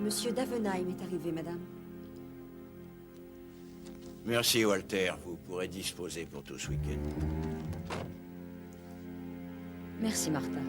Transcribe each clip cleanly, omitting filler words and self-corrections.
Monsieur Davenheim est arrivé, madame. Merci, Walter. Vous pourrez disposer pour tout ce week-end. Merci, Martha.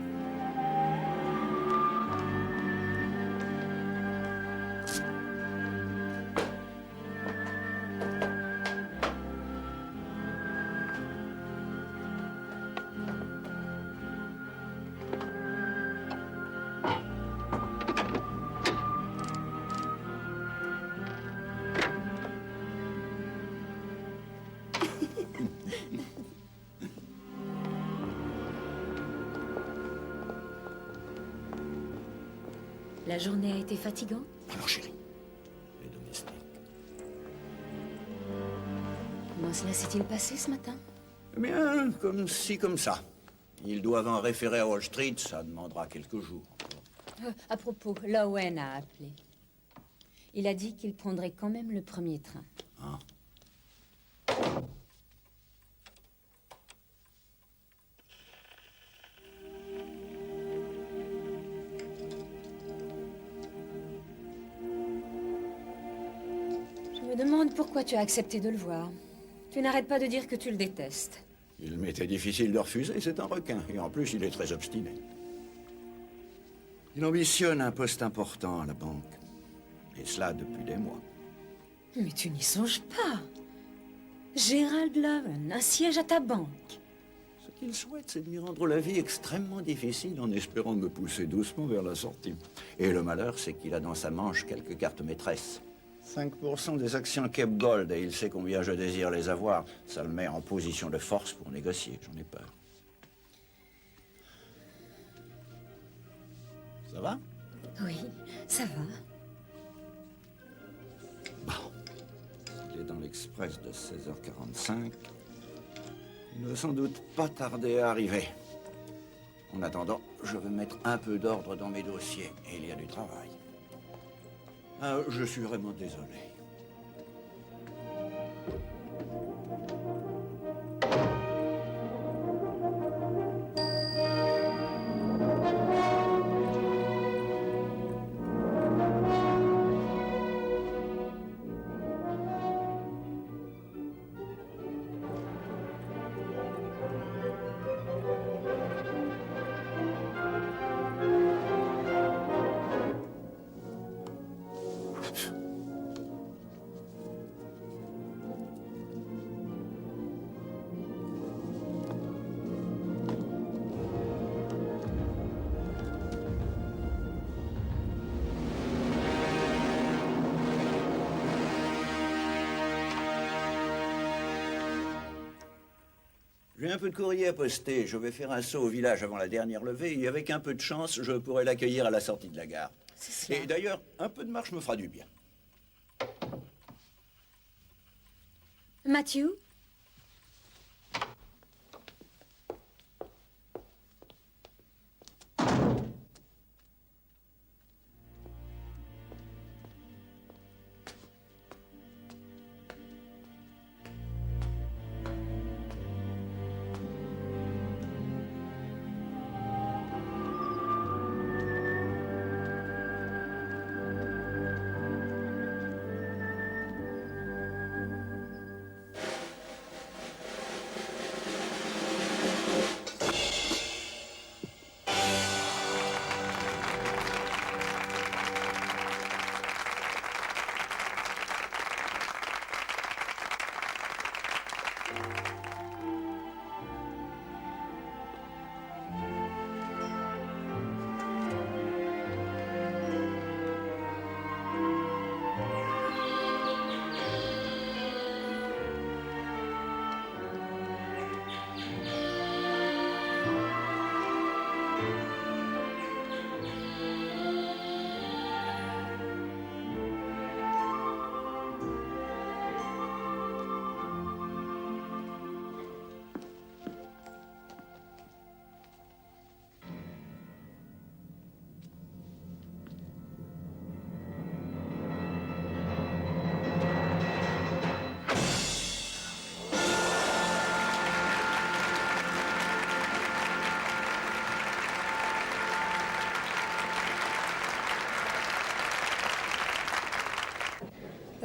La journée a été fatigante? Alors, chérie, les domestiques. Comment cela s'est-il passé ce matin? Eh bien, comme ci, comme ça. Ils doivent en référer à Wall Street, ça demandera quelques jours. À propos, Lowen a appelé. Il a dit qu'il prendrait quand même le premier train. Ah. Je me demande pourquoi tu as accepté de le voir. Tu n'arrêtes pas de dire que tu le détestes. Il m'était difficile de refuser, c'est un requin. Et en plus, il est très obstiné. Il ambitionne un poste important à la banque. Et cela depuis des mois. Mais tu n'y songes pas. Gérald Lowen, un siège à ta banque. Ce qu'il souhaite, c'est de lui rendre la vie extrêmement difficile en espérant me pousser doucement vers la sortie. Et le malheur, c'est qu'il a dans sa manche quelques cartes maîtresses. 5% des actions Cape Gold, et il sait combien je désire les avoir. Ça le met en position de force pour négocier, j'en ai peur. Ça va? Oui, ça va. Bon. Il est dans l'express de 16h45. Il ne va sans doute pas tarder à arriver. En attendant, je vais mettre un peu d'ordre dans mes dossiers. Et il y a du travail. Ah, je suis vraiment désolé. J'ai un peu de courrier à poster. Je vais faire un saut au village avant la dernière levée et avec un peu de chance, je pourrai l'accueillir à la sortie de la gare. C'est cela. Et d'ailleurs, un peu de marche me fera du bien. Matthew?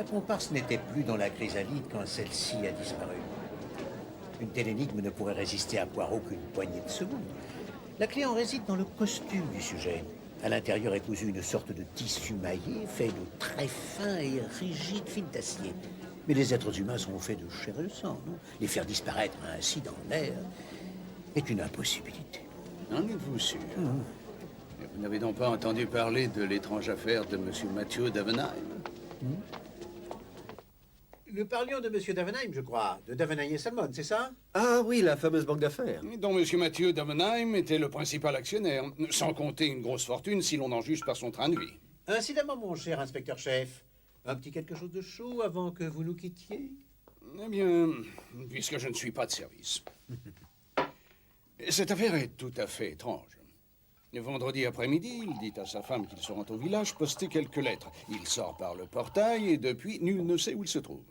Ta comparse n'était plus dans la chrysalide quand celle-ci a disparu. Une telle énigme ne pourrait résister à Poirot qu'une poignée de secondes. La clé en réside dans le costume du sujet. À l'intérieur est cousu une sorte de tissu maillé fait de très fins et rigides fils d'acier. Mais les êtres humains sont faits de chair et de sang, non? Les faire disparaître ainsi dans l'air est une impossibilité. En êtes-vous sûr? Et vous n'avez donc pas entendu parler de l'étrange affaire de M. Mathieu Davenheim? Nous parlions de M. Davenheim, je crois, de Davenheim et Salmon, c'est ça? Ah oui, la fameuse banque d'affaires. Dont M. Mathieu Davenheim était le principal actionnaire, sans compter une grosse fortune si l'on en juge par son train de vie. Incidemment, mon cher inspecteur-chef, un petit quelque chose de chaud avant que vous nous quittiez? Eh bien, puisque je ne suis pas de service. Cette affaire est tout à fait étrange. Vendredi après-midi, il dit à sa femme qu'il se rend au village poster quelques lettres. Il sort par le portail et depuis, nul ne sait où il se trouve.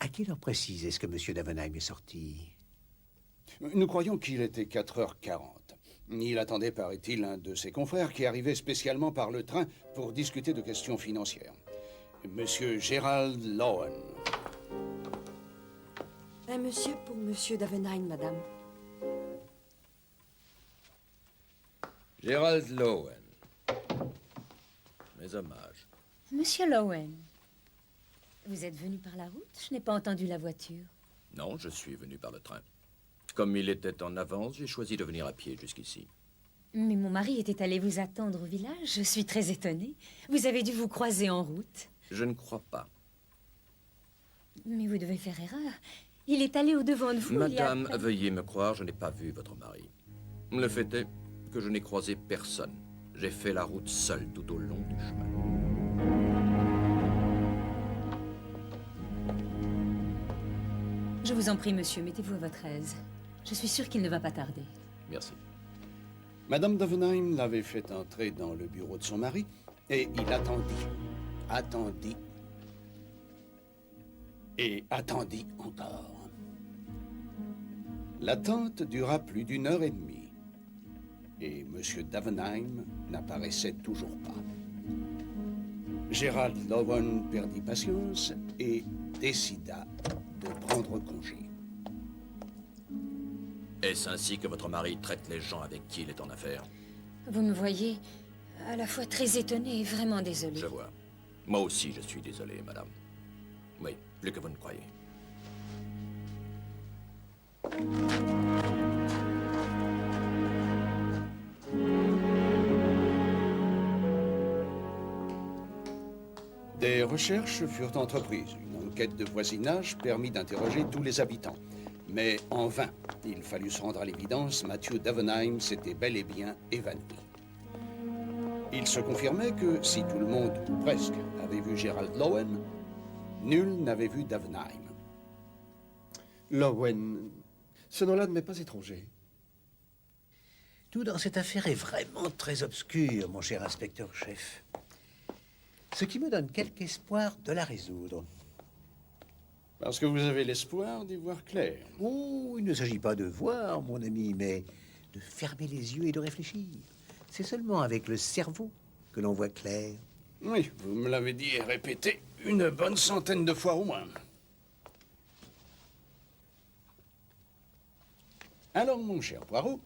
À quelle heure précise est-ce que M. Davenheim est sorti? Nous croyons qu'il était 4h40. Il attendait, paraît-il, un de ses confrères qui arrivait spécialement par le train pour discuter de questions financières. Monsieur Gerald Lowen. Un monsieur pour monsieur Davenheim, madame. Gerald Lowen. Mes hommages. Monsieur Lowen, vous êtes venu par la route? Je n'ai pas entendu la voiture. Non, je suis venu par le train. Comme il était en avance, j'ai choisi de venir à pied jusqu'ici. Mais mon mari était allé vous attendre au village. Je suis très étonnée. Vous avez dû vous croiser en route. Je ne crois pas. Mais vous devez faire erreur. Il est allé au-devant de vous. Madame, veuillez me croire, je n'ai pas vu votre mari. Le fait est que je n'ai croisé personne. J'ai fait la route seul tout au long du chemin. Je vous en prie, monsieur, mettez-vous à votre aise. Je suis sûre qu'il ne va pas tarder. Merci. Madame Davenheim l'avait fait entrer dans le bureau de son mari et il attendit et attendit encore. L'attente dura plus d'1h30 et M. Davenheim n'apparaissait toujours pas. Gerald Lowen perdit patience et décida de prendre congé. Est-ce ainsi que votre mari traite les gens avec qui il est en affaires? Vous me voyez à la fois très étonnée et vraiment désolée. Je vois. Moi aussi, je suis désolé, madame. Oui, plus que vous ne croyez. Des recherches furent entreprises. Une enquête de voisinage permit d'interroger tous les habitants. Mais en vain, il fallut se rendre à l'évidence, Mathieu Davenheim s'était bel et bien évanoui. Il se confirmait que si tout le monde, ou presque, avait vu Gerald Lowen, nul n'avait vu Davenheim. Lowen. Ce nom-là ne m'est pas étranger. Tout dans cette affaire est vraiment très obscur, mon cher inspecteur-chef. Ce qui me donne quelque espoir de la résoudre. Parce que vous avez l'espoir d'y voir clair. Oh, il ne s'agit pas de voir, mon ami, mais de fermer les yeux et de réfléchir. C'est seulement avec le cerveau que l'on voit clair. Oui, vous me l'avez dit et répété une bonne centaine de fois au moins. Alors, mon cher Poirot,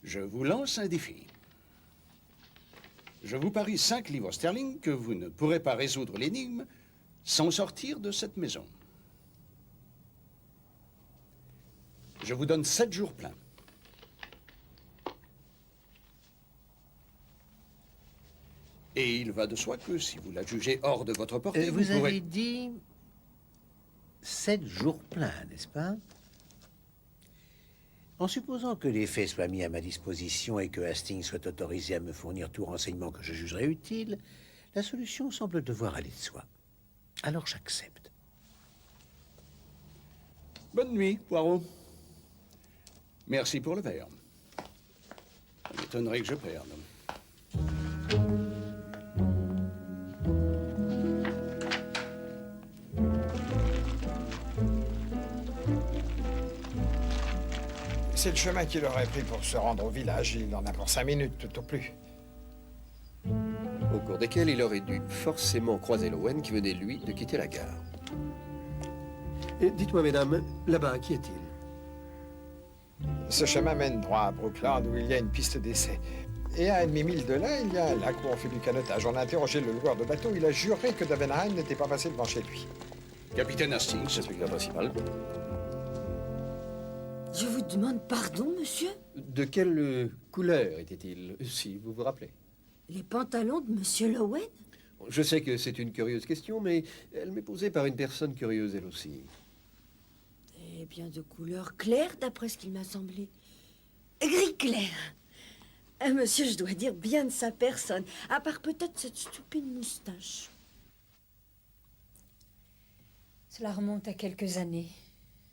je vous lance un défi. Je vous parie 5 livres sterling que vous ne pourrez pas résoudre l'énigme sans sortir de cette maison. Je vous donne 7 jours pleins. Et il va de soi que si vous la jugez hors de votre portée, Vous pourrez... avez dit 7 jours pleins, n'est-ce pas? En supposant que les faits soient mis à ma disposition et que Hastings soit autorisé à me fournir tout renseignement que je jugerai utile, la solution semble devoir aller de soi. Alors j'accepte. Bonne nuit, Poirot. Merci pour le verre. Ça m'étonnerait que je perde. c'est le chemin qu'il aurait pris pour se rendre au village. Il en a pour 5 minutes, tout au plus. Au cours desquels il aurait dû forcément croiser Lowen qui venait, lui, de quitter la gare. Et dites-moi, mesdames, là-bas, qui est-il? Ce chemin mène droit à Brookland, où il y a une piste d'essai. Et à un demi-mille de là, il y a un lac où on fait du canotage. On a interrogé le loueur de bateau. Il a juré que Davenheim n'était pas passé devant chez lui. Capitaine Hastings, Inspecteur principal. Je vous demande pardon, monsieur? De quelle couleur était-il, si vous vous rappelez? Les pantalons de monsieur Lowen? Je sais que c'est une curieuse question, mais elle m'est posée par une personne curieuse, elle aussi. Eh bien, de couleur claire, d'après ce qu'il m'a semblé. Gris clair. Monsieur, je dois dire bien de sa personne, à part peut-être cette stupide moustache. Cela remonte à quelques années,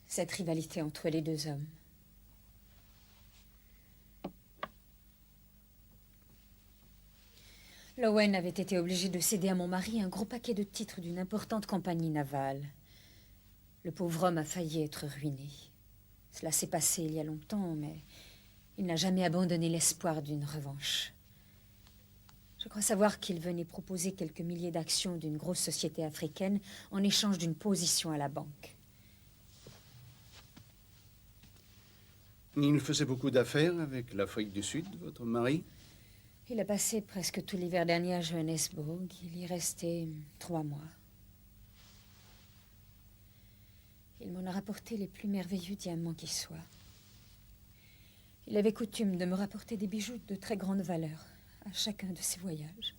cette rivalité entre les deux hommes. Lowen avait été obligé de céder à mon mari un gros paquet de titres d'une importante compagnie navale. Le pauvre homme a failli être ruiné. Cela s'est passé il y a longtemps, mais il n'a jamais abandonné l'espoir d'une revanche. Je crois savoir qu'il venait proposer quelques milliers d'actions d'une grosse société africaine en échange d'une position à la banque. il faisait beaucoup d'affaires avec l'Afrique du Sud, votre mari? Il a passé presque tout l'hiver dernier à Johannesburg. Il y est resté 3 mois. Il m'en a rapporté les plus merveilleux diamants qui soient. Il avait coutume de me rapporter des bijoux de très grande valeur à chacun de ses voyages.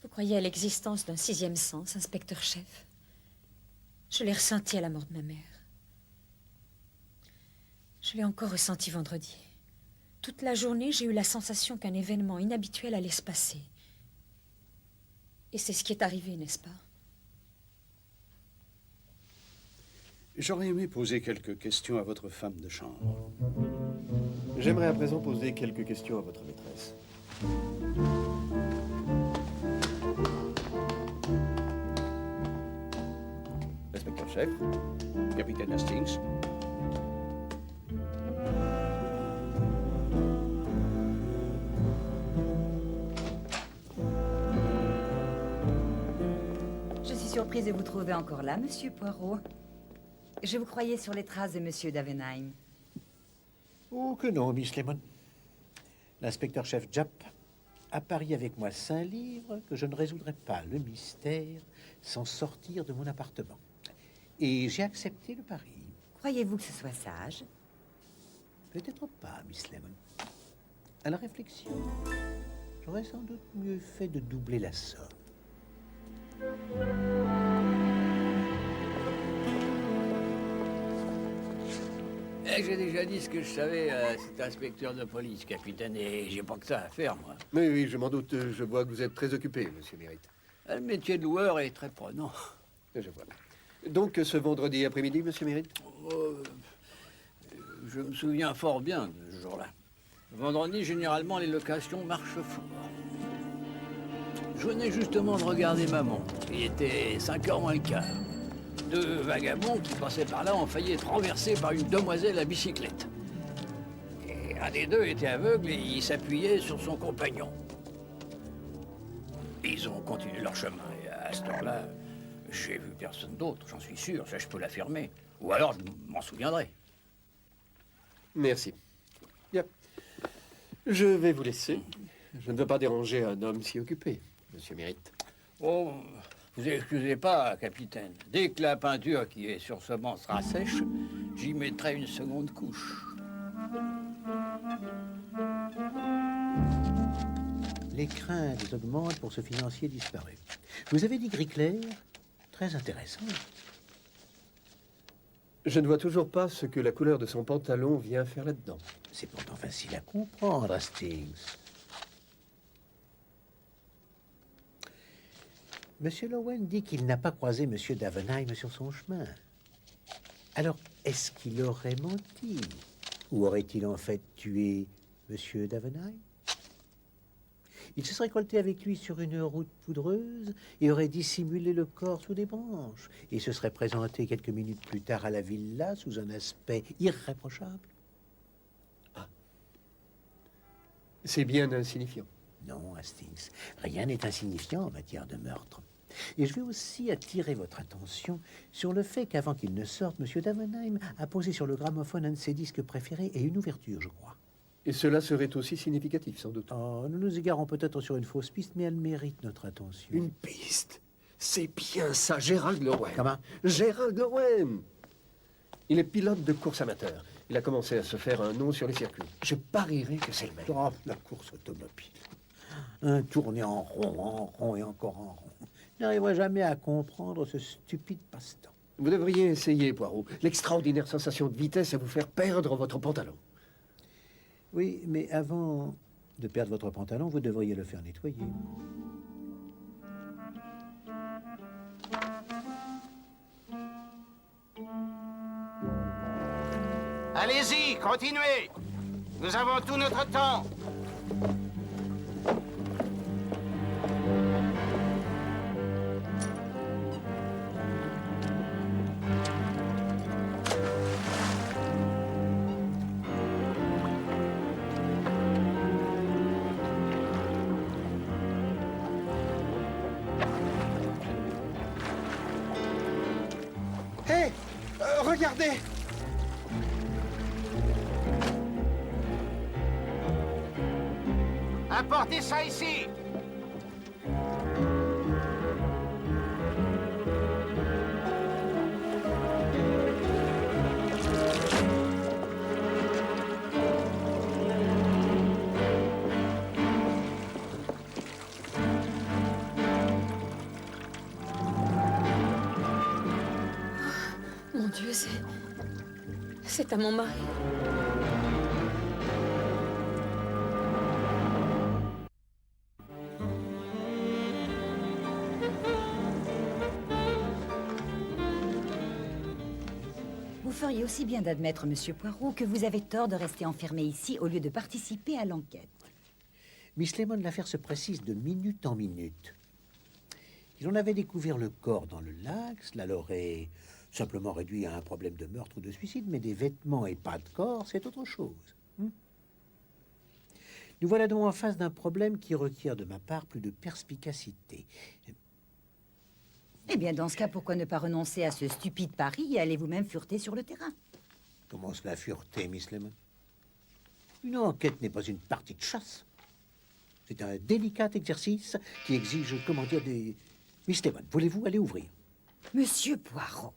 Vous croyez à l'existence d'un 6e sens, inspecteur-chef? Je l'ai ressenti à la mort de ma mère. Je l'ai encore ressenti vendredi. Toute la journée, j'ai eu la sensation qu'un événement inhabituel allait se passer. Et c'est ce qui est arrivé, n'est-ce pas? J'aurais aimé poser quelques questions à votre femme de chambre. J'aimerais à présent poser quelques questions à votre maîtresse. Inspecteur-chef. Capitaine Hastings, Je suis surprise de vous trouver encore là, monsieur Poirot. Je vous croyais sur les traces de monsieur Davenheim. Oh que non, Miss Lemon. L'inspecteur-chef Japp a parié avec moi 5 livres que je ne résoudrais pas le mystère sans sortir de mon appartement. Et j'ai accepté le pari. Croyez-vous que ce soit sage? Peut-être pas, Miss Lemon. À la réflexion, j'aurais sans doute mieux fait de doubler la somme. J'ai déjà dit ce que je savais à cet inspecteur de police, capitaine, et j'ai pas que ça à faire, moi. Mais oui, je m'en doute. Je vois que vous êtes très occupé, monsieur Mérite. Le métier de loueur est très prenant. Je vois. Donc, ce vendredi après-midi, monsieur Mérite? Je me souviens fort bien de ce jour-là. Vendredi, généralement, les locations marchent fort. Je venais justement de regarder ma montre. Il était 5h moins le quart. 2 vagabonds qui passaient par là ont failli être renversés par une demoiselle à bicyclette. Et un des deux était aveugle et il s'appuyait sur son compagnon. Ils ont continué leur chemin et à ce temps-là, j'ai vu personne d'autre, j'en suis sûr, ça je peux l'affirmer. Ou alors je m'en souviendrai. Merci. Bien. Je vais vous laisser. Je ne veux pas déranger un homme si occupé, monsieur Mérite. Oh, vous excusez pas, capitaine. Dès que la peinture qui est sur ce banc sera sèche, j'y mettrai une seconde couche. Les craintes augmentent pour ce financier disparu. Vous avez dit gris clair? Très intéressant. Je ne vois toujours pas ce que la couleur de son pantalon vient faire là-dedans. C'est pourtant facile à comprendre, Hastings. Monsieur Lowen dit qu'il n'a pas croisé Monsieur Davenheim sur son chemin. Alors, est-ce qu'il aurait menti? Ou aurait-il en fait tué Monsieur Davenheim? Il se serait colté avec lui sur une route poudreuse et aurait dissimulé le corps sous des branches. Et se serait présenté quelques minutes plus tard à la villa sous un aspect irréprochable. C'est bien insignifiant. Non, Hastings, rien n'est insignifiant en matière de meurtre. Et je vais aussi attirer votre attention sur le fait qu'avant qu'il ne sorte, M. Davenheim a posé sur le gramophone un de ses disques préférés et une ouverture, je crois. Et cela serait aussi significatif, sans doute. Oh, nous nous égarons peut-être sur une fausse piste, mais elle mérite notre attention. Une piste. C'est bien ça, Gérald Lowen. Comment? Gérald Lowen. Il est pilote de course amateur. Il a commencé à se faire un nom sur les circuits. Je parierais que c'est le même. Oh, la course automobile. Un tourné en rond et encore en rond. Je n'arriverai jamais à comprendre ce stupide passe-temps. Vous devriez essayer, Poirot. L'extraordinaire sensation de vitesse à vous faire perdre votre pantalon. Oui, mais avant de perdre votre pantalon, vous devriez le faire nettoyer. Allez-y, continuez. Nous avons tout notre temps. Hé, regardez! Apportez ça ici. Mon Dieu, c'est à mon mari. Vous feriez aussi bien d'admettre, Monsieur Poirot, que vous avez tort de rester enfermé ici au lieu de participer à l'enquête. Miss Lemon, l'affaire se précise de minute en minute. Si l'on avait découvert le corps dans le lac, cela l'aurait simplement réduit à un problème de meurtre ou de suicide, mais des vêtements et pas de corps, c'est autre chose. Nous voilà donc en face d'un problème qui requiert de ma part plus de perspicacité. Eh bien, dans ce cas, pourquoi ne pas renoncer à ce stupide pari et aller vous-même fureter sur le terrain? Comment cela fureter, Miss Lemon? Une enquête n'est pas une partie de chasse. C'est un délicat exercice qui exige, comment dire, des... Miss Lemon, voulez-vous aller ouvrir? Monsieur Poirot.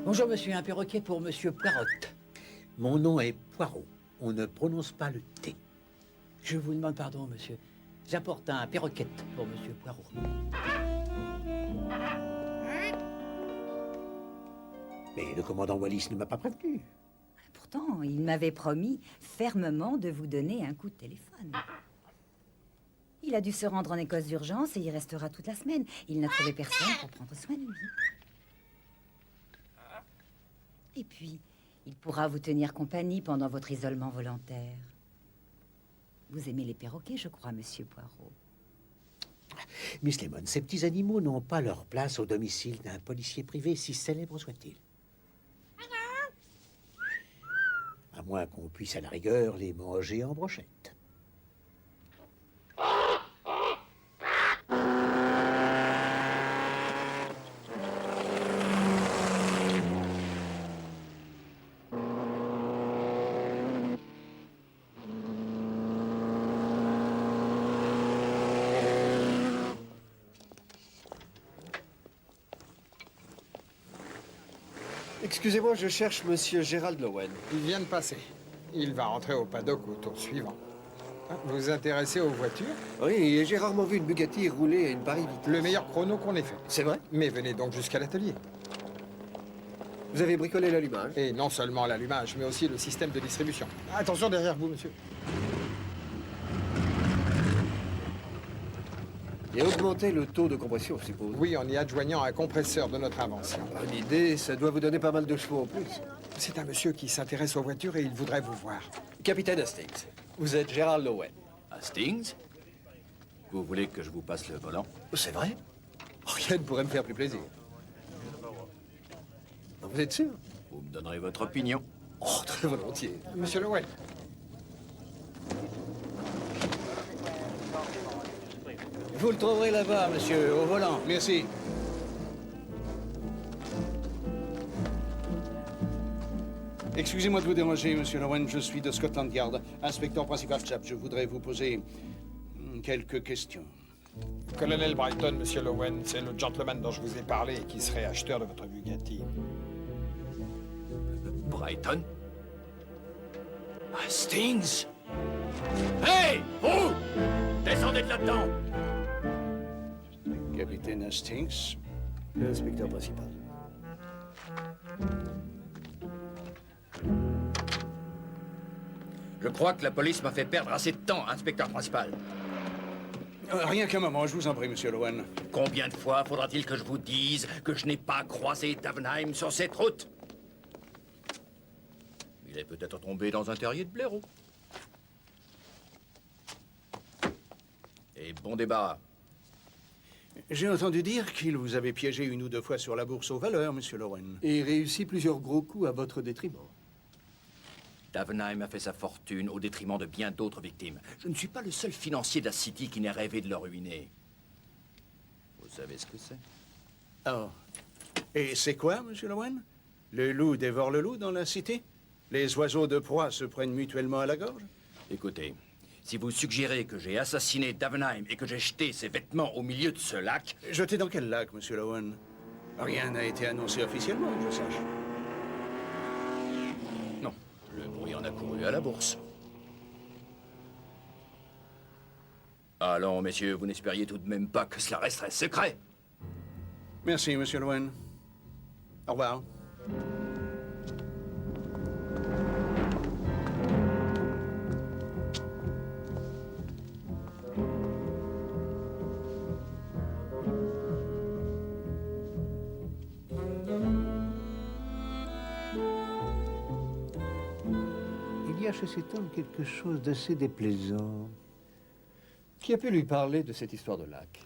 Bonjour, monsieur. Un perroquet pour monsieur Poirot. Mon nom est Poirot. On ne prononce pas le T. Je vous demande pardon, monsieur. J'apporte un perroquet pour monsieur Poirot. Mais le commandant Wallis ne m'a pas prévenu. Pourtant, il m'avait promis fermement de vous donner un coup de téléphone. Il a dû se rendre en Écosse d'urgence et y restera toute la semaine. Il n'a trouvé personne pour prendre soin de lui. Et puis, il pourra vous tenir compagnie pendant votre isolement volontaire. Vous aimez les perroquets, je crois, monsieur Poirot. Miss Lemon, ces petits animaux n'ont pas leur place au domicile d'un policier privé, si célèbre soit-il. À moins qu'on puisse à la rigueur les manger en brochette. Excusez-moi, je cherche monsieur Gérald Lowen. Il vient de passer. Il va rentrer au paddock au tour suivant. Vous vous intéressez aux voitures? Oui, et j'ai rarement vu une Bugatti rouler à une pareille vitesse. Le meilleur chrono qu'on ait fait. C'est vrai? Mais venez donc jusqu'à l'atelier. Vous avez bricolé l'allumage? Et non seulement l'allumage, mais aussi le système de distribution. Attention derrière vous, monsieur. Et augmenter le taux de compression, je suppose. Oui, en y adjoignant un compresseur de notre invention. Bonne idée, ça doit vous donner pas mal de chevaux en plus. C'est un monsieur qui s'intéresse aux voitures et il voudrait vous voir. Capitaine Hastings, vous êtes Gérald Lowen. Hastings? Vous voulez que je vous passe le volant? C'est vrai? Rien ne pourrait me faire plus plaisir. Vous êtes sûr? Vous me donnerez votre opinion. Oh, très volontiers. Monsieur Lowen. Vous le trouverez là-bas, monsieur, au volant. Merci. Excusez-moi de vous déranger, monsieur Lowen. Je suis de Scotland Yard, inspecteur principal Chap. Je voudrais vous poser quelques questions. Colonel Brighton, monsieur Lowen, c'est le gentleman dont je vous ai parlé et qui serait acheteur de votre Bugatti. Brighton? Hastings? Hey! Vous! Descendez de là-dedans! Capitaine Hastings. L'inspecteur principal. Je crois que la police m'a fait perdre assez de temps, inspecteur principal. Rien qu'un moment, je vous en prie, monsieur Lowen. Combien de fois faudra-t-il que je vous dise que je n'ai pas croisé Davenheim sur cette route? Il est peut-être tombé dans un terrier de blaireau. Et bon débarras. J'ai entendu dire qu'il vous avait piégé une ou deux fois sur la bourse aux valeurs, monsieur Lowen. Et réussi plusieurs gros coups à votre détriment. Davenheim a fait sa fortune au détriment de bien d'autres victimes. Je ne suis pas le seul financier de la City qui n'ait rêvé de le ruiner. Vous savez ce que c'est? Oh. Et c'est quoi, monsieur Lowen? Le loup dévore le loup dans la cité? Les oiseaux de proie se prennent mutuellement à la gorge? Écoutez, si vous suggérez que j'ai assassiné Davenheim et que j'ai jeté ses vêtements au milieu de ce lac... Jeté dans quel lac, monsieur Lowen? Rien n'a été annoncé officiellement, que je sache. Non, le bruit en a couru à la bourse. Allons, messieurs, vous n'espériez tout de même pas que cela resterait secret? Merci, monsieur Lowen. Au revoir. Il y a chez cet homme quelque chose d'assez déplaisant. Qui a pu lui parler de cette histoire de lac?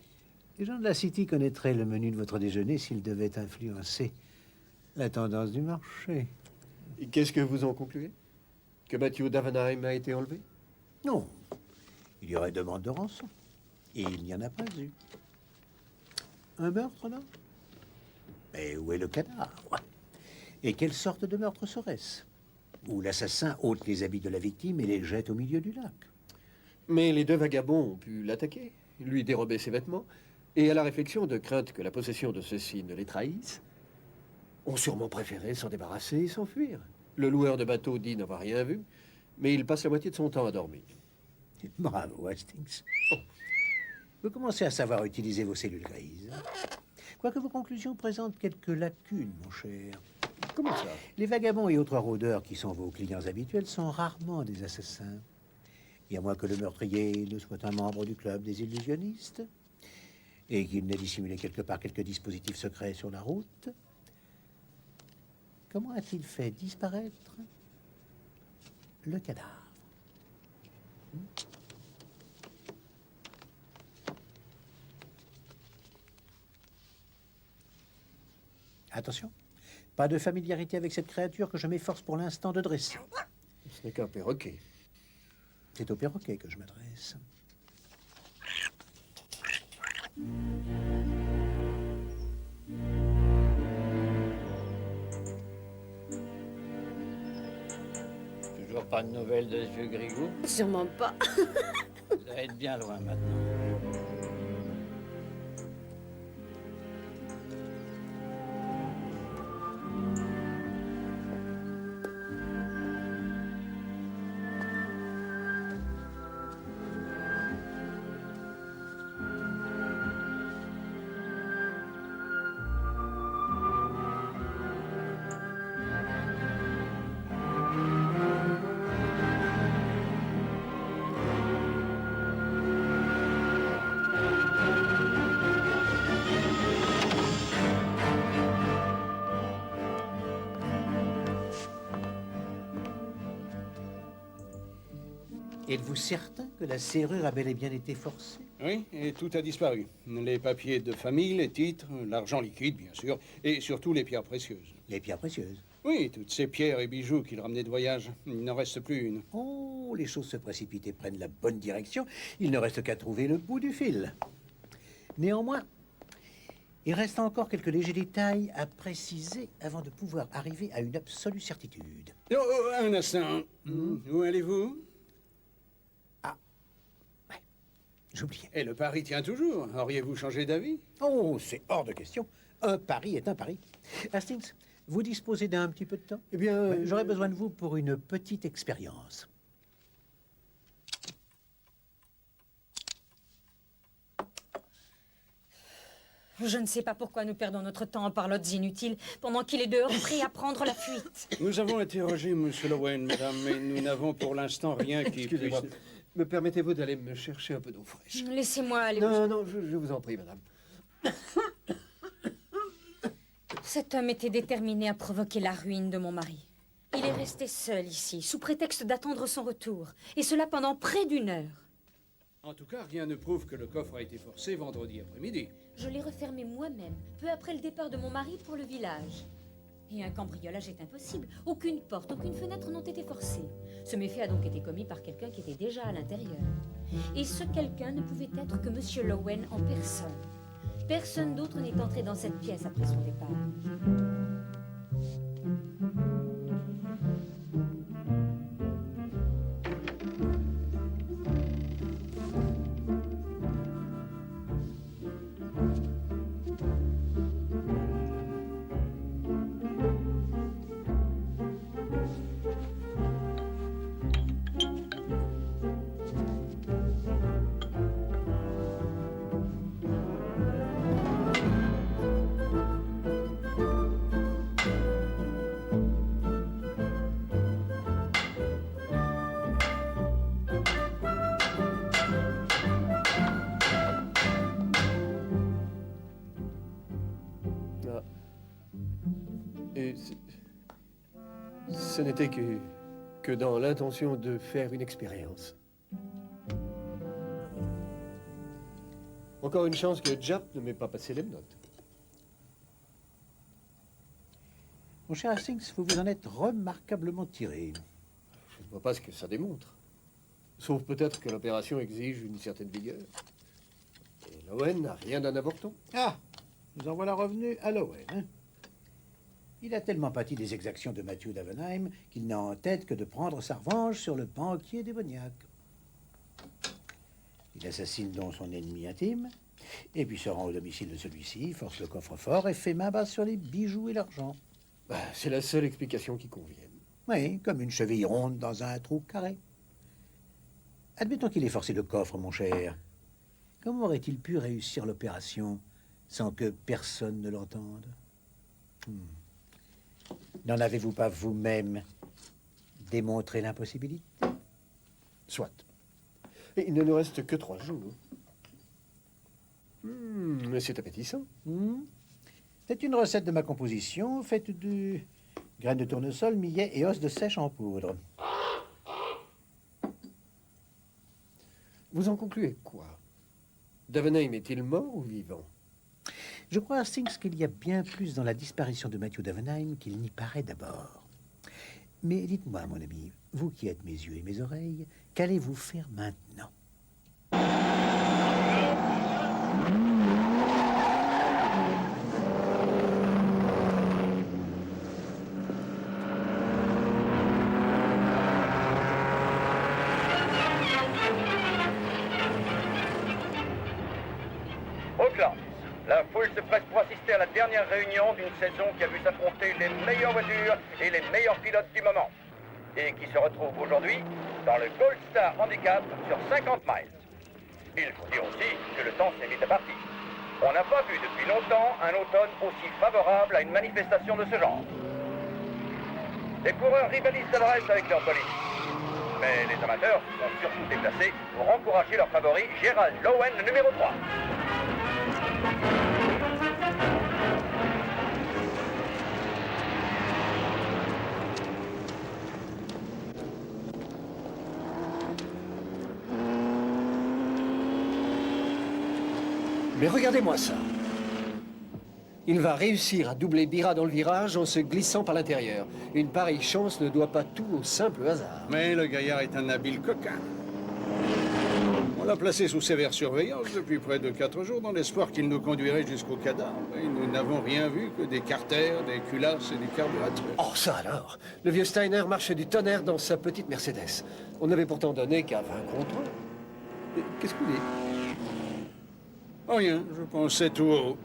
Les gens de la City connaîtraient le menu de votre déjeuner s'ils devaient influencer la tendance du marché. Et qu'est-ce que vous en concluez? Que Matthew Davenheim a été enlevé? Non. Il y aurait demande de rançon. Et il n'y en a pas eu. Un meurtre, là? Mais où est le cadavre? Et quelle sorte de meurtre serait-ce? Où l'assassin ôte les habits de la victime et les jette au milieu du lac. Mais les deux vagabonds ont pu l'attaquer, lui dérober ses vêtements, et à la réflexion de crainte que la possession de ceux-ci ne les trahisse, ont sûrement préféré s'en débarrasser et s'enfuir. Le loueur de bateau dit n'avoir rien vu, mais il passe la moitié de son temps à dormir. Bravo, Hastings. Vous commencez à savoir utiliser vos cellules grises. Quoique vos conclusions présentent quelques lacunes, mon cher. Comment ça? Les vagabonds et autres rôdeurs qui sont vos clients habituels sont rarement des assassins. Et à moins que le meurtrier ne soit un membre du club des illusionnistes et qu'il n'ait dissimulé quelque part quelques dispositifs secrets sur la route. Comment a-t-il fait disparaître le cadavre? Attention, pas de familiarité avec cette créature que je m'efforce pour l'instant de dresser. Ce n'est qu'un perroquet. C'est au perroquet que je m'adresse. Toujours pas de nouvelles de ce vieux Grigou? Sûrement pas. Ça va être bien loin maintenant. Êtes-vous certain que la serrure a bel et bien été forcée? Oui, et tout a disparu. Les papiers de famille, les titres, l'argent liquide, bien sûr, et surtout les pierres précieuses. Les pierres précieuses? Oui, toutes ces pierres et bijoux qu'il ramenait de voyage. Il n'en reste plus une. Oh, les choses se précipitent et prennent la bonne direction. Il ne reste qu'à trouver le bout du fil. Néanmoins, il reste encore quelques légers détails à préciser avant de pouvoir arriver à une absolue certitude. Oh, oh, un instant. Où allez-vous? J'oubliais. Et le pari tient toujours. Auriez-vous changé d'avis? Oh, c'est hors de question. Un pari est un pari. Hastings, vous disposez d'un petit peu de temps? Eh bien, J'aurais besoin de vous pour une petite expérience. Je ne sais pas pourquoi nous perdons notre temps en parlottes inutiles pendant qu'il est dehors prêt à prendre la fuite. Nous avons interrogé M. Lowen, madame, mais nous n'avons pour l'instant rien qui excusez-moi. puisse... Me permettez-vous d'aller me chercher un peu d'eau fraîche? Laissez-moi aller. Non, je vous en prie, madame. Cet homme était déterminé à provoquer la ruine de mon mari. Il est resté seul ici, sous prétexte d'attendre son retour, et cela pendant près d'une heure. En tout cas, rien ne prouve que le coffre a été forcé vendredi après-midi. Je l'ai refermé moi-même, peu après le départ de mon mari pour le village. Et un cambriolage est impossible. Aucune porte, aucune fenêtre n'ont été forcées. Ce méfait a donc été commis par quelqu'un qui était déjà à l'intérieur. Et ce quelqu'un ne pouvait être que M. Lowen en personne. Personne d'autre n'est entré dans cette pièce après son départ. Et ce n'était que dans l'intention de faire une expérience. Encore une chance que Jap ne m'ait pas passé les notes. Mon cher Hastings, vous vous en êtes remarquablement tiré. Je ne vois pas ce que ça démontre. Sauf peut-être que l'opération exige une certaine vigueur. Et Lowen n'a rien d'un avorton. Ah, nous en voilà revenus à Lowen, hein? Il a tellement pâti des exactions de Matthew Davenheim qu'il n'a en tête que de prendre sa revanche sur le banquier démoniaque. Il assassine donc son ennemi intime, et puis se rend au domicile de celui-ci, force le coffre-fort et fait main basse sur les bijoux et l'argent. C'est la seule explication qui convienne. Oui, comme une cheville ronde dans un trou carré. Admettons qu'il ait forcé le coffre, mon cher. Comment aurait-il pu réussir l'opération sans que personne ne l'entende? N'en avez-vous pas vous-même démontré l'impossibilité? Soit. Et il ne nous reste que 3 jours. Mais c'est appétissant. C'est une recette de ma composition, faite de graines de tournesol, millet et os de sèche en poudre. Vous en concluez quoi? Davenheim est-il mort ou vivant? Je crois, Hastings, qu'il y a bien plus dans la disparition de Matthew Davenheim qu'il n'y paraît d'abord. Mais dites-moi, mon ami, vous qui êtes mes yeux et mes oreilles, qu'allez-vous faire maintenant? Auckland, la foule se presse pour assister à la dernière réunion d'une saison qui a vu s'affronter les meilleures voitures et les meilleurs pilotes du moment. Et qui se retrouve aujourd'hui dans le Gold Star Handicap sur 50 miles. Il faut dire aussi que le temps s'est mis à partir. On n'a pas vu depuis longtemps un automne aussi favorable à une manifestation de ce genre. Les coureurs rivalisent à l'adresse avec leurs bolides. Mais les amateurs sont surtout déplacés pour encourager leur favori, Gerald Lowen, le numéro 3. Mais regardez-moi ça. Il va réussir à doubler Bira dans le virage en se glissant par l'intérieur. Une pareille chance ne doit pas tout au simple hasard. Mais le gaillard est un habile coquin. On l'a placé sous sévère surveillance depuis près de 4 jours dans l'espoir qu'il nous conduirait jusqu'au cadavre. Et nous n'avons rien vu que des carters, des culasses et des carburateurs. Oh, ça alors! Le vieux Steiner marche du tonnerre dans sa petite Mercedes. On n'avait pourtant donné qu'à 20 contre 1. Qu'est-ce que vous dites? Oh, rien, je pensais tout haut.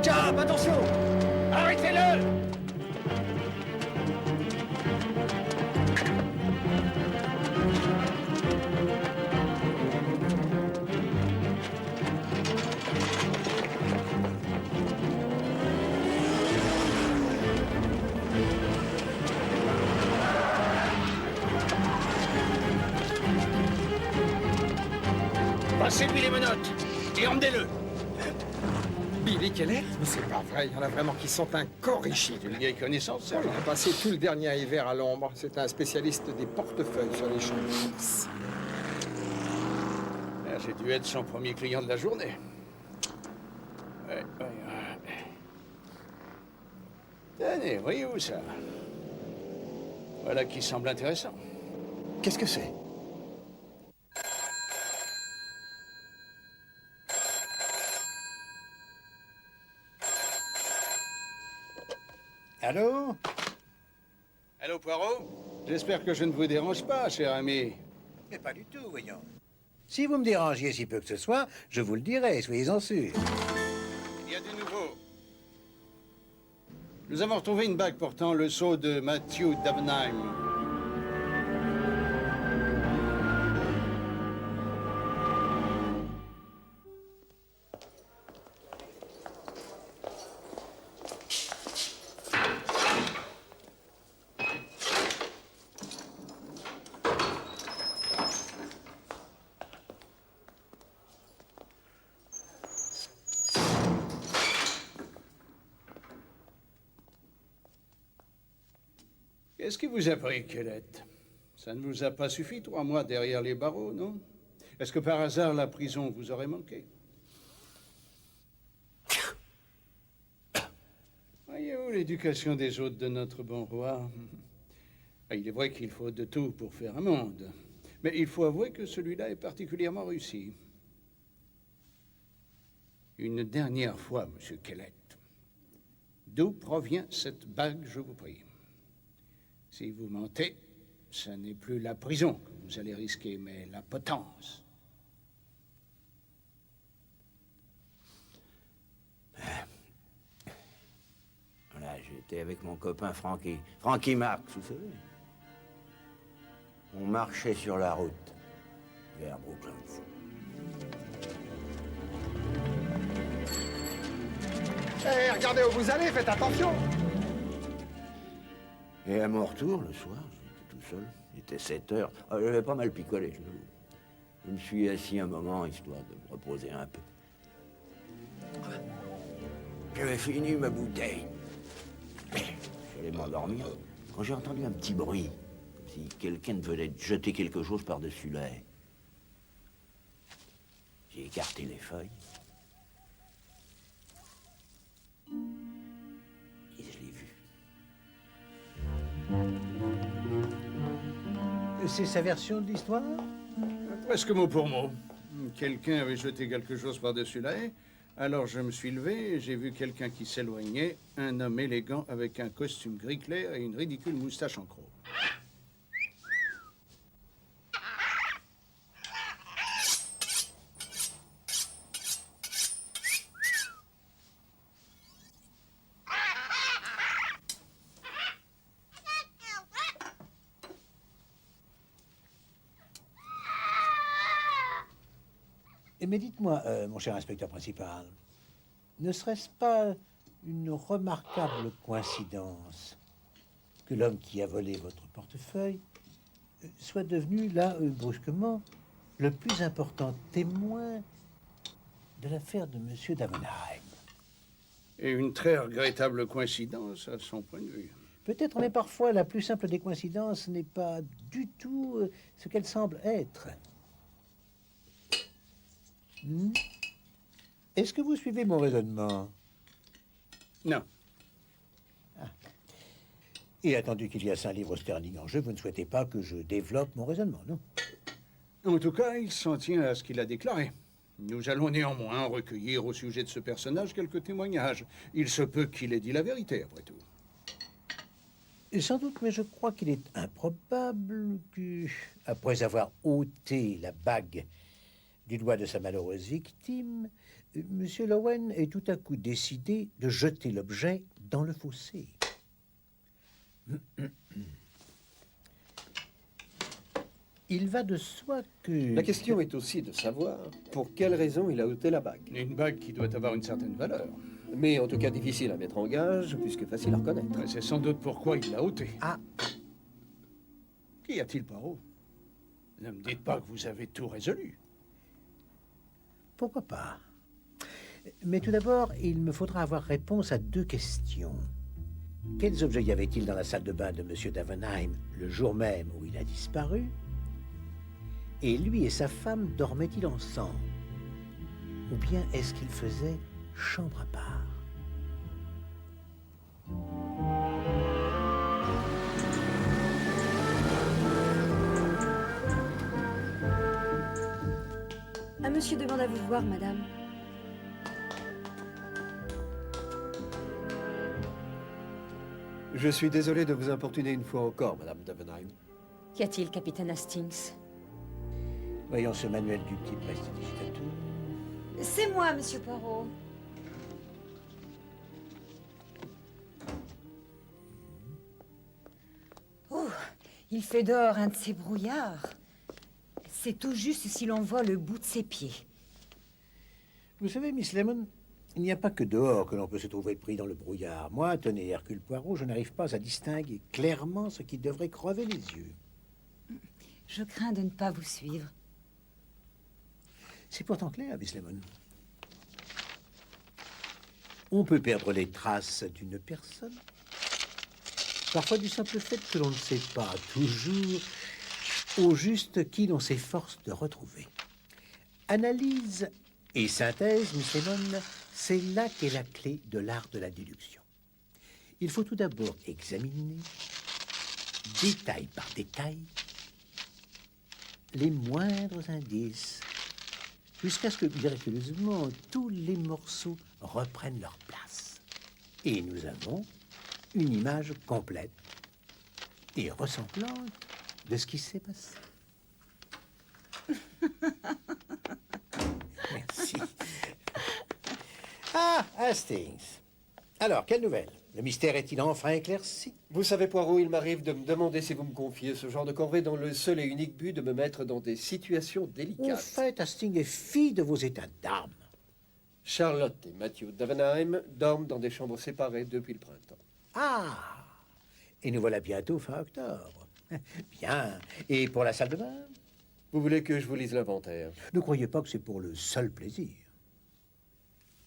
Jab, attention! Arrêtez-le! Passez-lui les menottes et emmenez-le. Billy Kellett? Mais c'est pas vrai, il y en a vraiment qui sont incorrigibles. Une vieille connaissance, Il a passé tout le dernier hiver à l'ombre. C'est un spécialiste des portefeuilles sur les champs de course. J'ai dû être son premier client de la journée. Ouais. Tenez, voyez-vous ça? Voilà qui semble intéressant. Qu'est-ce que c'est? Allô? Allô, Poirot? J'espère que je ne vous dérange pas, cher ami. Mais pas du tout, voyons. Si vous me dérangiez si peu que ce soit, je vous le dirai, soyez-en sûrs. Il y a du nouveau. Nous avons retrouvé une bague portant le sceau de Matthew Davenheim. Qu'est-ce qui vous a pris, Kellett? Ça ne vous a pas suffi, 3 mois derrière les barreaux, non? Est-ce que par hasard la prison vous aurait manqué? Voyez-vous l'éducation des hôtes de notre bon roi? Il est vrai qu'il faut de tout pour faire un monde, mais il faut avouer que celui-là est particulièrement réussi. Une dernière fois, monsieur Kellett, d'où provient cette bague, je vous prie? Si vous mentez, ce n'est plus la prison que vous allez risquer, mais la potence. Voilà, j'étais avec mon copain Frankie Marx, vous savez. On marchait sur la route vers Brooklyn. Hé, regardez où vous allez, faites attention! Et à mon retour, le soir, j'étais tout seul. Il était 7 heures. J'avais pas mal picolé, je l'avoue. Je me suis assis un moment, histoire de me reposer un peu. J'avais fini ma bouteille. J'allais m'endormir quand j'ai entendu un petit bruit, comme si quelqu'un venait de jeter quelque chose par-dessus la haie. J'ai écarté les feuilles. Et je l'ai vu. C'est sa version de l'histoire? Presque mot pour mot. Quelqu'un avait jeté quelque chose par-dessus la haie. Alors je me suis levé et j'ai vu quelqu'un qui s'éloignait, un homme élégant avec un costume gris clair et une ridicule moustache en croc. Mais dites-moi, mon cher inspecteur principal, ne serait-ce pas une remarquable coïncidence que l'homme qui a volé votre portefeuille soit devenu, là, brusquement, le plus important témoin de l'affaire de M. Davenheim. Et une très regrettable coïncidence à son point de vue. Peut-être, mais parfois, la plus simple des coïncidences n'est pas du tout ce qu'elle semble être. Est-ce que vous suivez mon raisonnement? Non. Et attendu qu'il y a 5 livres sterling en jeu, vous ne souhaitez pas que je développe mon raisonnement, non? En tout cas, il s'en tient à ce qu'il a déclaré. Nous allons néanmoins recueillir au sujet de ce personnage quelques témoignages. Il se peut qu'il ait dit la vérité, après tout. Et sans doute, mais je crois qu'il est improbable que, après avoir ôté la bague du doigt de sa malheureuse victime, M. Lowen ait tout à coup décidé de jeter l'objet dans le fossé. Il va de soi que... La question est aussi de savoir pour quelle raison il a ôté la bague. Une bague qui doit avoir une certaine valeur. Mais en tout cas difficile à mettre en gage, puisque facile à reconnaître. C'est sans doute pourquoi il l'a ôté. Ah. Qu'y a-t-il, Poirot? Ne me dites pas que vous avez tout résolu. Pourquoi pas? Mais tout d'abord, il me faudra avoir réponse à 2 questions. Quels objets y avait-il dans la salle de bain de M. Davenheim le jour même où il a disparu? Et lui et sa femme dormaient-ils ensemble? Ou bien est-ce qu'ils faisaient chambre à part? Un monsieur demande à vous voir, madame. Je suis désolé de vous importuner une fois encore, Madame Davenheim. Qu'y a-t-il, capitaine Hastings? Voyons ce manuel du type prestidigitateur. C'est moi, monsieur Poirot. Oh, il fait dehors un de ces brouillards. C'est tout juste si l'on voit le bout de ses pieds. Vous savez, Miss Lemon, il n'y a pas que dehors que l'on peut se trouver pris dans le brouillard. Moi, tenez, Hercule Poirot, je n'arrive pas à distinguer clairement ce qui devrait crever les yeux. Je crains de ne pas vous suivre. C'est pourtant clair, Miss Lemon. On peut perdre les traces d'une personne, parfois du simple fait que l'on ne sait pas toujours au juste qui l'on s'efforce de retrouver. Analyse et synthèse, Miss Lemon, c'est là qu'est la clé de l'art de la déduction. Il faut tout d'abord examiner, détail par détail, les moindres indices, jusqu'à ce que, miraculeusement, tous les morceaux reprennent leur place. Et nous avons une image complète et ressemblante de ce qui s'est passé. Merci. Ah, Hastings. Alors, quelle nouvelle? Le mystère est-il enfin éclairci? Vous savez, Poirot, il m'arrive de me demander si vous me confiez ce genre de corvée dans le seul et unique but de me mettre dans des situations délicates. Au fait, Hastings est fille de vos états d'âme. Charlotte et Matthew Davenheim dorment dans des chambres séparées depuis le printemps. Ah! Et nous voilà bientôt fin octobre. Bien. Et pour la salle de bain? Vous voulez que je vous lise l'inventaire? Ne croyez pas que c'est pour le seul plaisir.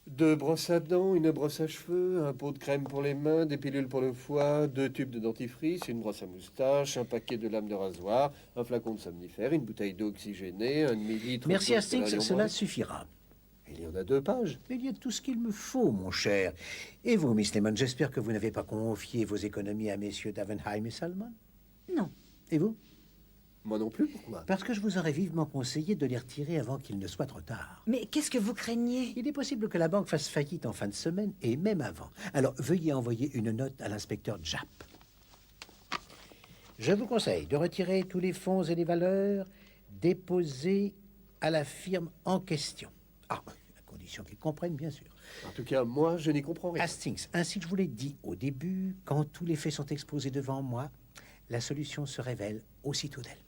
2 brosses à dents, une brosse à cheveux, un pot de crème pour les mains, des pilules pour le foie, 2 tubes de dentifrice, une brosse à moustache, un paquet de lames de rasoir, un flacon de somnifère, une bouteille d'eau oxygénée, un demi-litre... Merci, d'eau Hastings, stellaire cela en suffira. Il y en a 2 pages. Il y a tout ce qu'il me faut, mon cher. Et vous, Miss Lemon, j'espère que vous n'avez pas confié vos économies à messieurs Davenheim et Salmon? Non. Et vous? Moi non plus, pourquoi? Parce que je vous aurais vivement conseillé de les retirer avant qu'il ne soit trop tard. Mais qu'est-ce que vous craignez? Il est possible que la banque fasse faillite en fin de semaine et même avant. Alors, veuillez envoyer une note à l'inspecteur Japp. Je vous conseille de retirer tous les fonds et les valeurs déposés à la firme en question. Ah, à condition qu'ils comprennent, bien sûr. En tout cas, moi, je n'y comprends rien. Hastings, ainsi que je vous l'ai dit au début, quand tous les faits sont exposés devant moi, la solution se révèle aussitôt d'elle-même.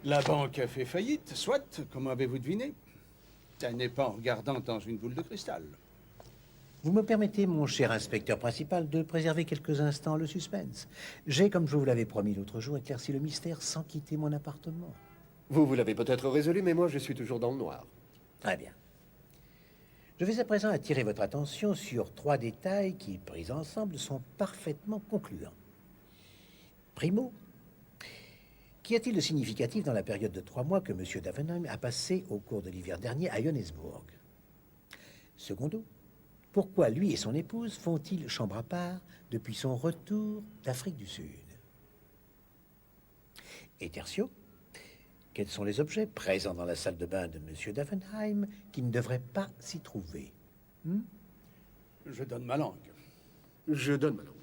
La banque a fait faillite, soit. Comment avez-vous deviné? Ça n'est pas en regardant dans une boule de cristal. Vous me permettez, mon cher inspecteur principal, de préserver quelques instants le suspense. J'ai, comme je vous l'avais promis l'autre jour, éclairci le mystère sans quitter mon appartement. Vous l'avez peut-être résolu, mais moi, je suis toujours dans le noir. Très bien. Je vais à présent attirer votre attention sur 3 détails qui, pris ensemble, sont parfaitement concluants. Primo, qu'y a-t-il de significatif dans la période de 3 mois que M. Davenheim a passé au cours de l'hiver dernier à Johannesburg? Secondo, pourquoi lui et son épouse font-ils chambre à part depuis son retour d'Afrique du Sud? Et tertio, quels sont les objets présents dans la salle de bain de M. Davenheim qui ne devraient pas s'y trouver? Je donne ma langue. Je donne ma langue.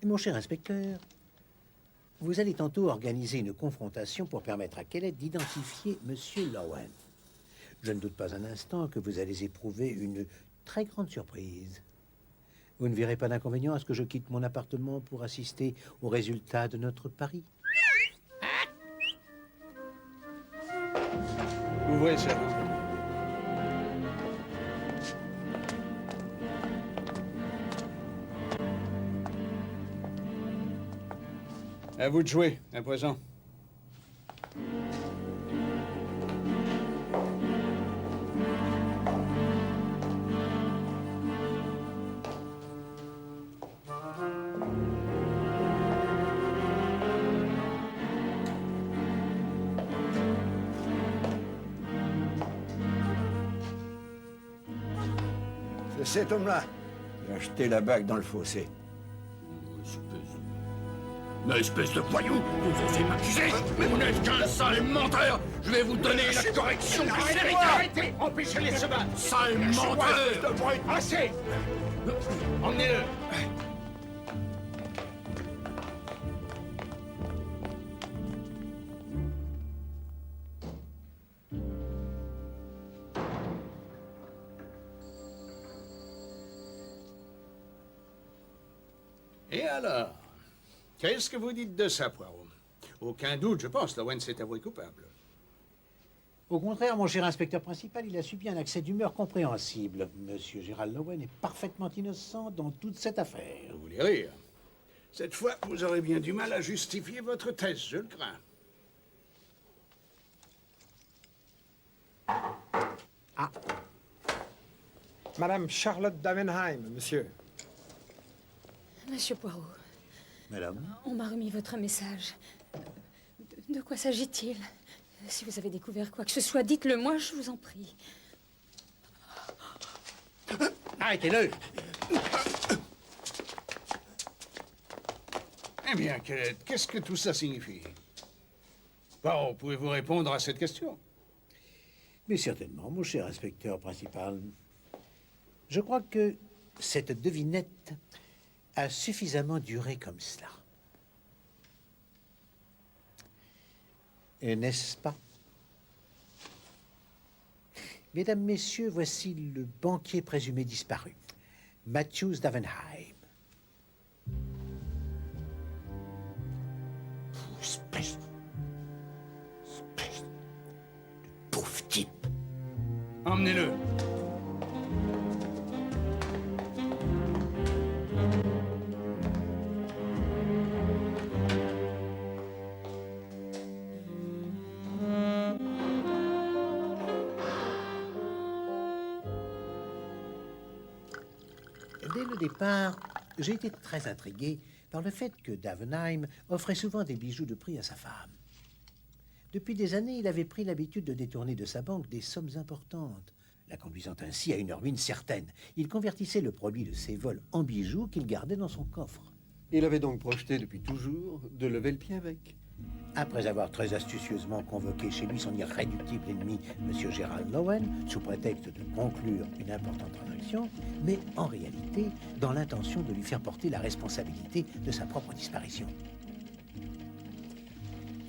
Mon cher inspecteur, vous allez tantôt organiser une confrontation pour permettre à Kellett d'identifier M. Lowen. Je ne doute pas un instant que vous allez éprouver une très grande surprise. Vous ne verrez pas d'inconvénient à ce que je quitte mon appartement pour assister aux résultats de notre pari? Ouvrez, sir. À vous de jouer, à présent. C'est cet homme-là qui a jeté la bague dans le fossé. Mais espèce de voyou, vous osez m'accuser? Mais vous n'êtes qu'un sale menteur! Je vais vous donner la correction du shérif! Arrêtez! Empêchez-les de se battre! Sale menteur! Assez! Emmenez-le! Et alors? Qu'est-ce que vous dites de ça, Poirot? Aucun doute, je pense, Lowen s'est avoué coupable. Au contraire, mon cher inspecteur principal, il a subi un accès d'humeur compréhensible. Monsieur Gérald Lowen est parfaitement innocent dans toute cette affaire. Vous voulez rire? Cette fois, vous aurez bien du mal à justifier votre thèse, je le crains. Ah. Madame Charlotte Davenheim, monsieur. Monsieur Poirot, Madame? on m'a remis votre message. De quoi s'agit-il? Si vous avez découvert quoi que ce soit, dites-le moi, je vous en prie. Arrêtez-le! Eh bien, qu'est-ce que tout ça signifie? Bon, pouvez-vous répondre à cette question? Mais certainement, mon cher inspecteur principal. Je crois que cette devinette a suffisamment duré comme cela. N'est-ce pas? Mesdames, Messieurs, voici le banquier présumé disparu, Matthews Davenheim. Espèce de pauvre type. Emmenez-le. Dès le départ, j'ai été très intrigué par le fait que Davenheim offrait souvent des bijoux de prix à sa femme. Depuis des années, il avait pris l'habitude de détourner de sa banque des sommes importantes, la conduisant ainsi à une ruine certaine. Il convertissait le produit de ses vols en bijoux qu'il gardait dans son coffre. Il avait donc projeté depuis toujours de lever le pied avec. Après avoir très astucieusement convoqué chez lui son irréductible ennemi, M. Gérald Lowen, sous prétexte de conclure une importante transaction, mais en réalité dans l'intention de lui faire porter la responsabilité de sa propre disparition.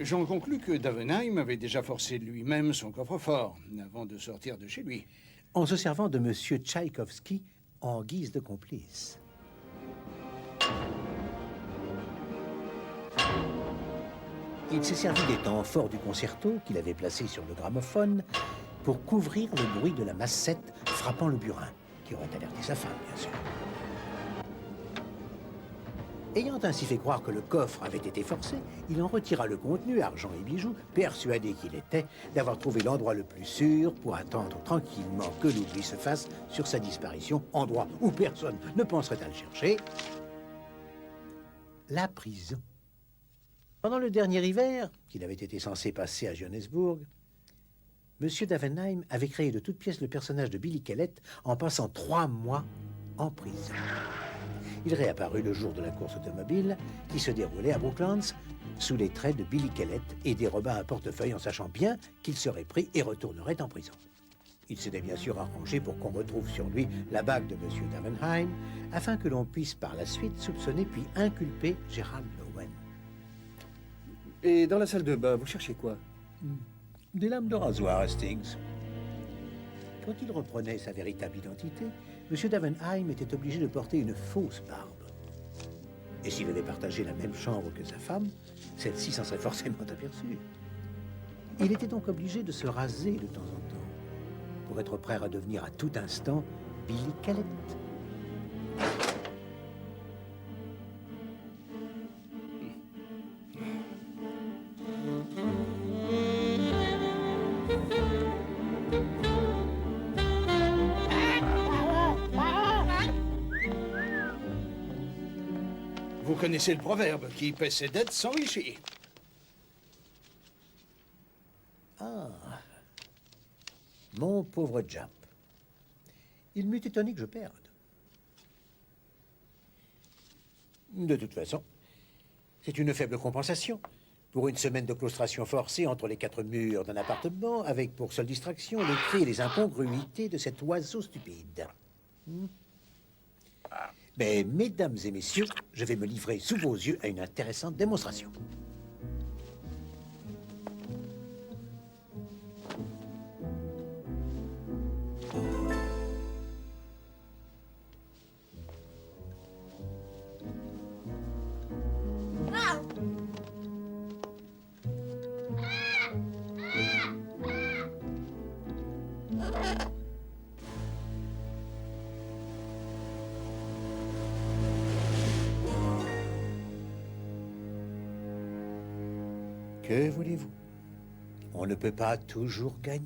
J'en conclus que Davenheim avait déjà forcé lui-même son coffre-fort avant de sortir de chez lui. En se servant de M. Tchaïkovski en guise de complice. Il s'est servi des temps forts du concerto qu'il avait placé sur le gramophone pour couvrir le bruit de la massette frappant le burin, qui aurait alerté sa femme, bien sûr. Ayant ainsi fait croire que le coffre avait été forcé, il en retira le contenu, argent et bijoux, persuadé qu'il était d'avoir trouvé l'endroit le plus sûr pour attendre tranquillement que l'oubli se fasse sur sa disparition, endroit où personne ne penserait à le chercher. La prison. Pendant le dernier hiver, qu'il avait été censé passer à Johannesburg, M. Davenheim avait créé de toutes pièces le personnage de Billy Kellett en passant 3 mois en prison. Il réapparut le jour de la course automobile qui se déroulait à Brooklands sous les traits de Billy Kellett et déroba un portefeuille en sachant bien qu'il serait pris et retournerait en prison. Il s'était bien sûr arrangé pour qu'on retrouve sur lui la bague de M. Davenheim afin que l'on puisse par la suite soupçonner puis inculper Gerald Lowen. Et dans la salle de bain, vous cherchez quoi? Des lames de rasoir, Hastings. Quand il reprenait sa véritable identité, M. Davenheim était obligé de porter une fausse barbe. Et s'il avait partagé la même chambre que sa femme, celle-ci s'en serait forcément aperçue. Il était donc obligé de se raser de temps en temps, pour être prêt à devenir à tout instant Billy Kellett. Vous connaissez le proverbe, qui paie ses dettes s'enrichit. Ah, mon pauvre Jap. Il m'eût étonné que je perde. De toute façon, c'est une faible compensation pour une semaine de claustration forcée entre les 4 murs d'un appartement, avec pour seule distraction les cris et les incongruités de cet oiseau stupide. Mais, mesdames et messieurs, je vais me livrer sous vos yeux à une intéressante démonstration. Que voulez-vous? On ne peut pas toujours gagner.